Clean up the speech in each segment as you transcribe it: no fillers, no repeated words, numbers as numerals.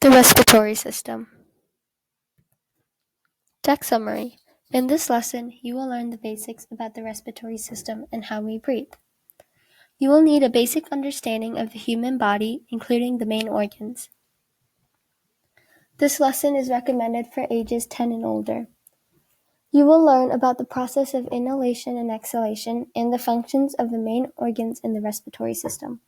The respiratory system. Text summary. In this lesson, you will learn the basics about the respiratory system and how we breathe. You will need a basic understanding of the human body, including the main organs. This lesson is recommended for ages 10 and older. You will learn about the process of inhalation and exhalation and the functions of the main organs in the respiratory system.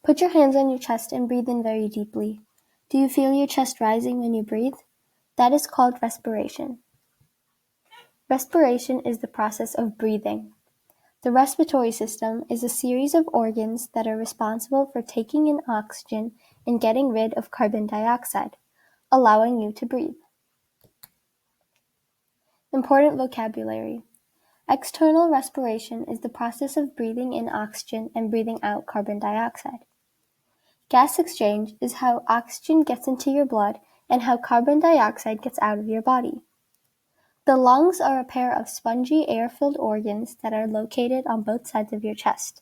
Put your hands on your chest and breathe in very deeply. Do you feel your chest rising when you breathe? That is called respiration. Respiration is the process of breathing. The respiratory system is a series of organs that are responsible for taking in oxygen and getting rid of carbon dioxide, allowing you to breathe. Important vocabulary. External respiration is the process of breathing in oxygen and breathing out carbon dioxide. Gas exchange is how oxygen gets into your blood and how carbon dioxide gets out of your body. The lungs are a pair of spongy air-filled organs that are located on both sides of your chest.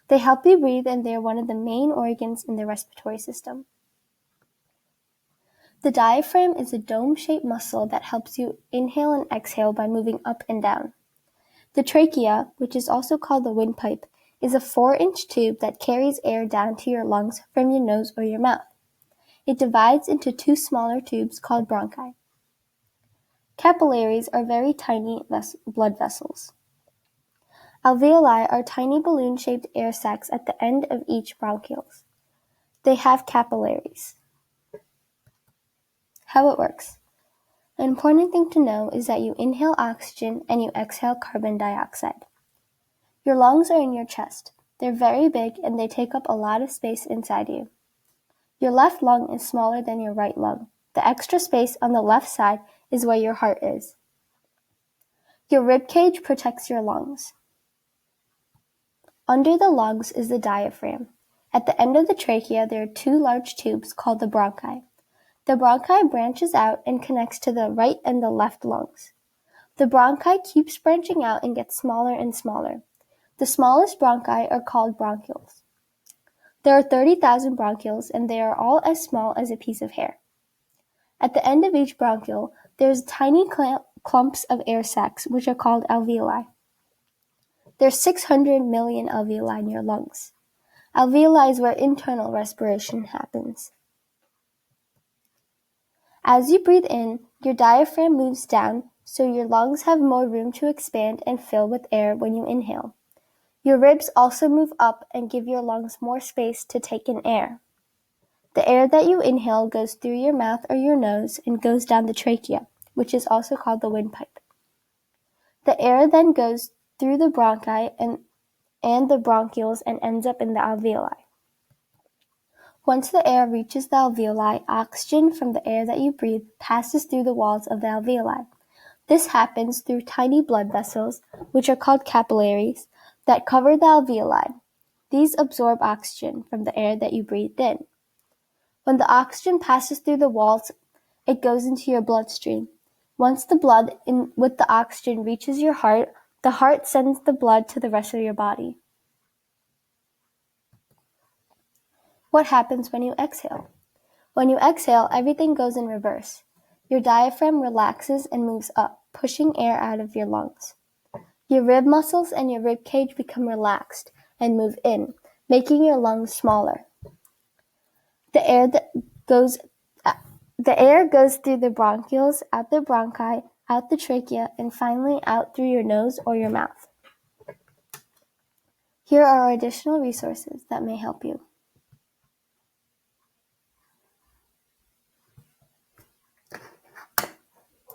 They help you breathe and they are one of the main organs in the respiratory system. The diaphragm is a dome-shaped muscle that helps you inhale and exhale by moving up and down. The trachea, which is also called the windpipe, is a 4-inch tube that carries air down to your lungs from your nose or your mouth. It divides into two smaller tubes called bronchi. Capillaries are very tiny blood vessels. Alveoli are tiny balloon-shaped air sacs at the end of each bronchioles. They have capillaries. How it works. An important thing to know is that you inhale oxygen and you exhale carbon dioxide. Your lungs are in your chest. They're very big and they take up a lot of space inside you. Your left lung is smaller than your right lung. The extra space on the left side is where your heart is. Your rib cage protects your lungs. Under the lungs is the diaphragm. At the end of the trachea, there are two large tubes called the bronchi. The bronchi branches out and connects to the right and the left lungs. The bronchi keeps branching out and gets smaller and smaller. The smallest bronchi are called bronchioles. There are 30,000 bronchioles and they are all as small as a piece of hair. At the end of each bronchiole, there's tiny clumps of air sacs, which are called alveoli. There's 600 million alveoli in your lungs. Alveoli is where internal respiration happens. As you breathe in, your diaphragm moves down, so your lungs have more room to expand and fill with air when you inhale. Your ribs also move up and give your lungs more space to take in air. The air that you inhale goes through your mouth or your nose and goes down the trachea, which is also called the windpipe. The air then goes through the bronchi and the bronchioles and ends up in the alveoli. Once the air reaches the alveoli, oxygen from the air that you breathe passes through the walls of the alveoli. This happens through tiny blood vessels, which are called capillaries, that cover the alveoli. These absorb oxygen from the air that you breathed in. When the oxygen passes through the walls, it goes into your bloodstream. Once the blood with the oxygen reaches your heart, the heart sends the blood to the rest of your body. What happens when you exhale? When you exhale, everything goes in reverse. Your diaphragm relaxes and moves up, pushing air out of your lungs. Your rib muscles and your rib cage become relaxed and move in, making your lungs smaller. The air goes through the bronchioles, out the bronchi, out the trachea, and finally out through your nose or your mouth. Here are additional resources that may help you.